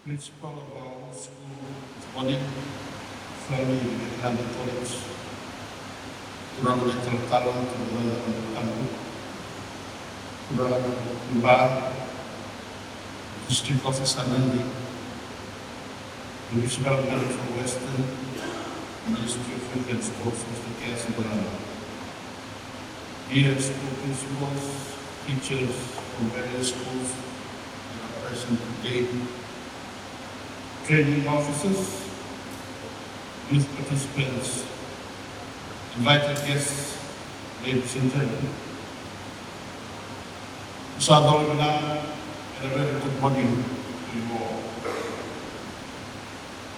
principal of our school this morning, Swami Vivekananda College, Kurang Talent, Kurang District Officer Nadi, Divisional Manager for Western, Ministry of Youth and Sports, Mr. Jese. Dear school principals, teachers from various schools that are present today, training officers, youth participants, invited guests, ladies and gentlemen. Sadhavana, and a very good morning to you all.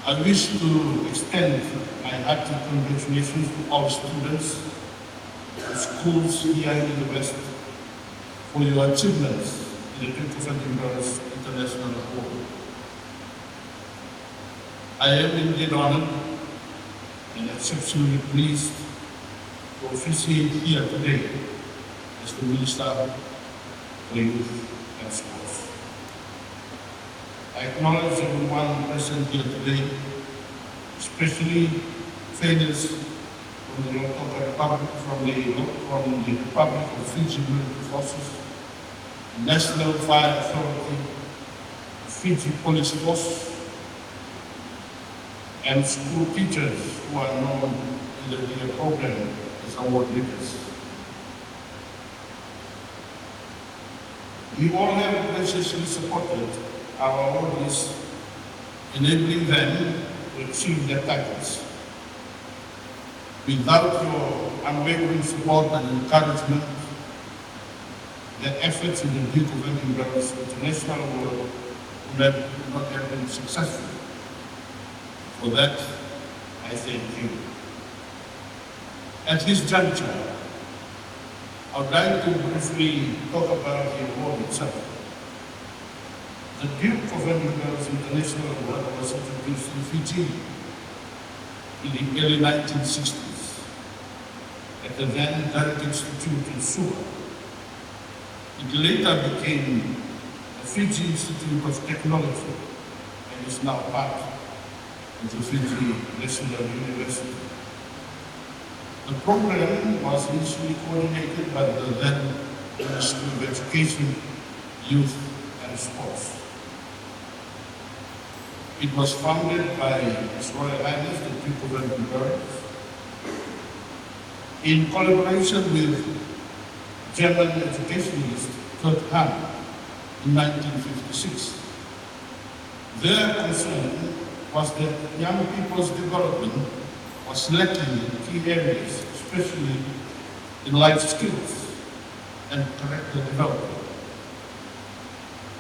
I wish to extend my hearty congratulations to all students and schools here in the West for your achievements in the 2020 International Award. I am indeed honored and exceptionally pleased to officiate here today as the Minister for Youth and Sports. I acknowledge everyone present here today, especially fathers from the Republic of Fiji Military Forces, National Fire Authority, Fiji Police Force, and school teachers who are known in the DA program as award leaders. You all have graciously supported our awardees, enabling them to achieve their targets. Without your unwavering support and encouragement, their efforts in the Duke of Edinburgh's International Award would not have been successful. For that, I thank you. At this juncture, I would like to briefly talk about the award itself. The Duke of Edinburgh's International Award was introduced in Fiji in the early 1960s at the then Direct Institute in Suva. It later became the Fiji Institute of Technology and is now part of the Fiji National University. The program was initially coordinated by the then Ministry of Education, Youth and Sports. It was founded by His Royal Highness the Duke of Edinburgh in collaboration with German educationalist Kurt Hahn in 1956. Their concern was that young people's development was lacking in key areas, especially in life skills and character development.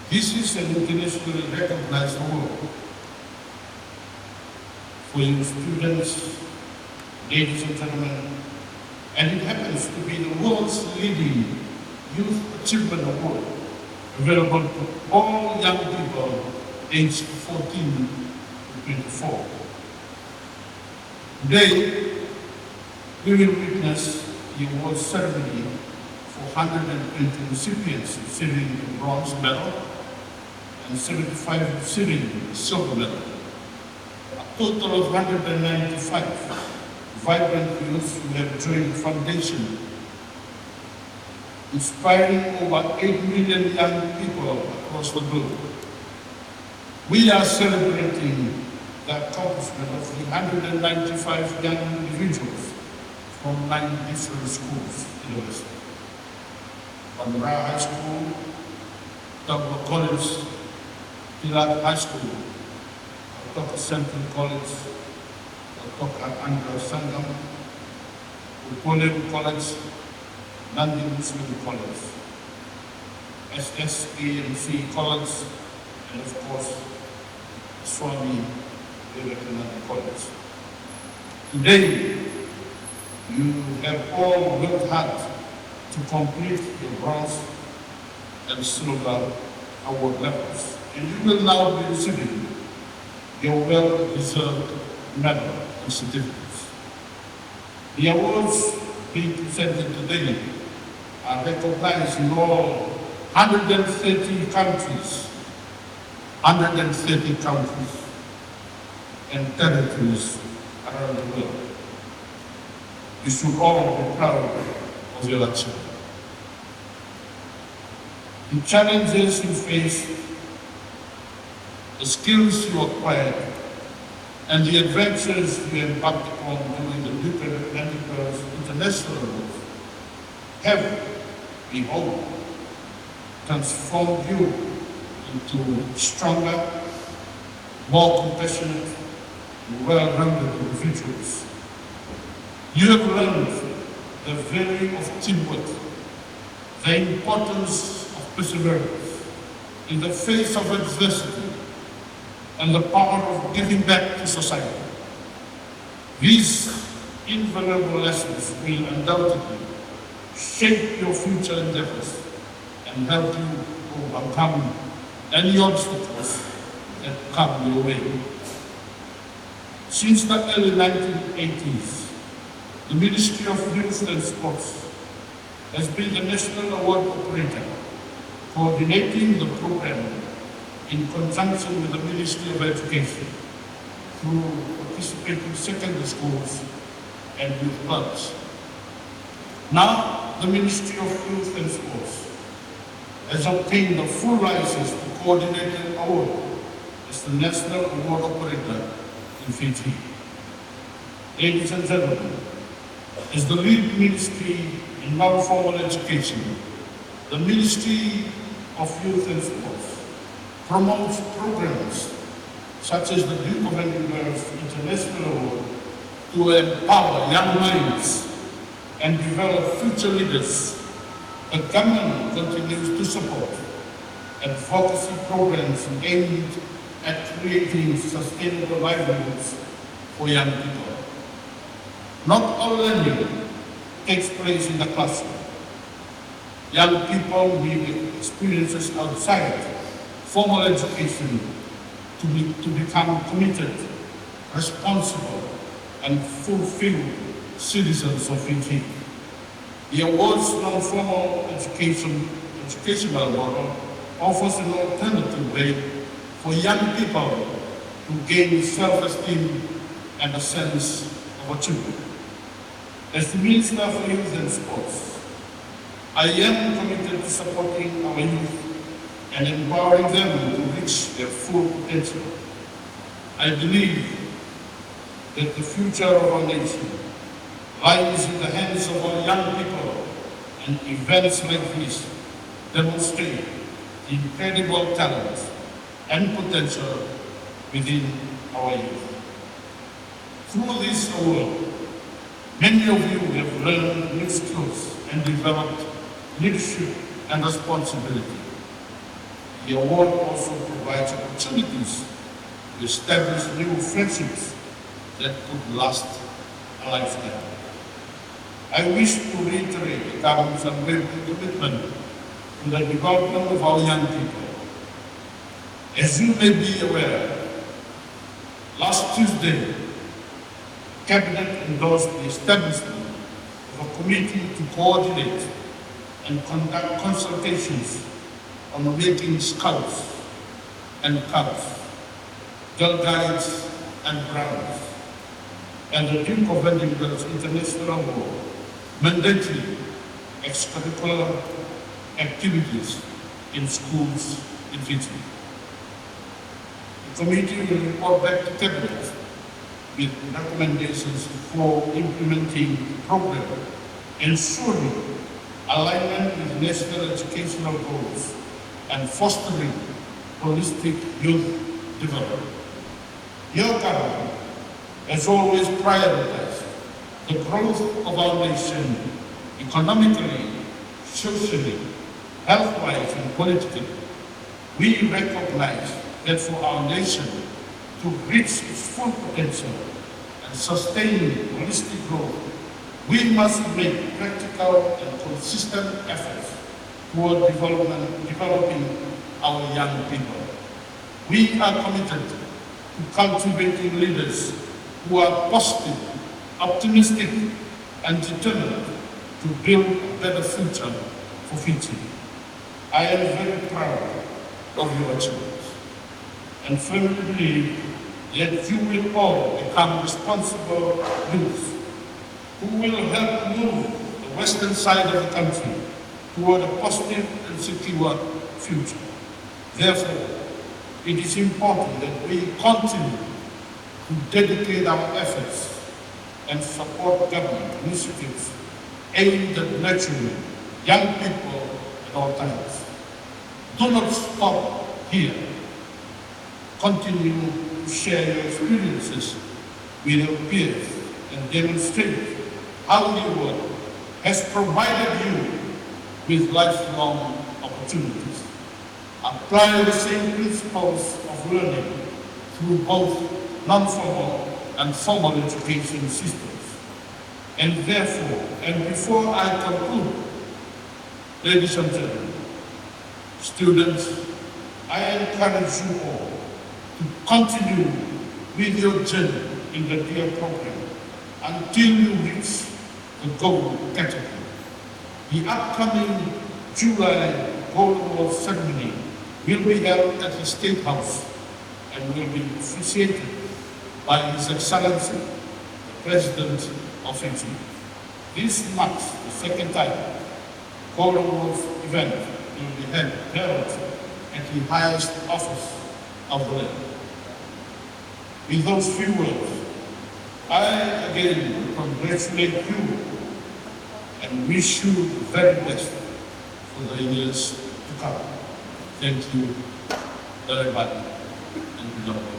This is an internationally recognized award for you students, ladies and gentlemen, and it happens to be the world's leading Youth Achievement Award, available to all young people aged 14 to 24. Today, we will witness the award ceremony for 120 recipients receiving the bronze medal and 75 receiving the silver medal. A total of 195 vibrant youths who have joined the foundation, inspiring over 8 million young people across the globe. We are celebrating the accomplishment of the 195 young individuals from 9 different schools in the West. Edinburgh High School, Edinburgh College, Pilat High School, Dr. Central College, Dr. Andra Sangam, Upole College, Nadi Muslim College, SSAMC College, and of course, Swami Vivekananda College. Today, you have all worked hard to complete the bronze and silver award levels, and you will now be receiving your well-deserved medal and certificates. The awards being presented today are recognized in all 130 countries 130 countries and territories around the world. You should all be proud of your achievement. The challenges you face, the skills you acquired, and the adventures you embarked upon during the Edinburgh International Awards have, we hope, transformed you into stronger, more compassionate, and well-rounded individuals. You have learned the value of teamwork, the importance of perseverance in the face of adversity, and the power of giving back to society. These invaluable lessons will undoubtedly shape your future endeavors and help you overcome any obstacles that come your way. Since the early 1980s, the Ministry of Youth and Sports has been the national award operator, coordinating the program in conjunction with the Ministry of Education through participating secondary schools and youth clubs. Now, the Ministry of Youth and Sports has obtained a full license to coordinate an award as the national award operator in Fiji. Ladies and gentlemen, as the lead ministry in non-formal education, the Ministry of Youth and Sports promotes programs such as the Duke of Edinburgh's International Award to empower young minds and develop future leaders. The government continues to support advocacy programs aimed at creating sustainable livelihoods for young people. Not all learning takes place in the classroom. Young people need experiences outside formal education to become committed, responsible, and fulfilled citizens of Fiji. The award's non-formal educational model offers an alternative way for young people to gain self-esteem and a sense of achievement. As the Minister for Youth and Sports, I am committed to supporting our youth and empowering them to reach their full potential. I believe that the future of our nation lies in the hands of our young people, and events like this demonstrate the incredible talent and potential within our youth. Through this award, many of you have learned new skills and developed leadership and responsibility. The award also provides opportunities to establish new friendships that could last a lifetime. I wish to reiterate the government's unwavering commitment to the development of our young people. As you may be aware, last Tuesday, Cabinet endorsed the establishment of a committee to coordinate and conduct consultations on making scouts and cubs, girl guides and browns, and the Duke of Edinburgh's International Award mandatory extracurricular activities in schools in Fiji. The committee will report back to Cabinet with recommendations for implementing the program, ensuring alignment with national educational goals and fostering holistic youth development. Your government has always prioritized the growth of our nation economically, socially, health-wise, and politically. We recognize that for our nation to reach its full potential and sustain holistic growth, we must make practical and consistent efforts toward developing our young people. We are committed to cultivating leaders who are positive, optimistic, and determined to build a better future for Fiji. I am very proud of your achievements. and firmly believe that you will all become responsible youths who will help move the western side of the country toward a positive and secure future. Therefore, it is important that we continue to dedicate our efforts and support government initiatives aimed at nurturing young people at all times. Do not stop here. Continue to share your experiences with your peers and demonstrate how your work has provided you with lifelong opportunities. Apply the same principles of learning through both non-formal and formal education systems. And therefore, and before I conclude, ladies and gentlemen, students, I encourage you all to continue with your journey in the DEAR program until you reach the gold category. The upcoming July Gold Award ceremony will be held at the State House and will be officiated by His Excellency, the President of Fiji. This marks the second time Gold Award event will be held at the highest office of the land. With those few words, I again congratulate you and wish you the very best for the years to come. Thank you very much and good luck.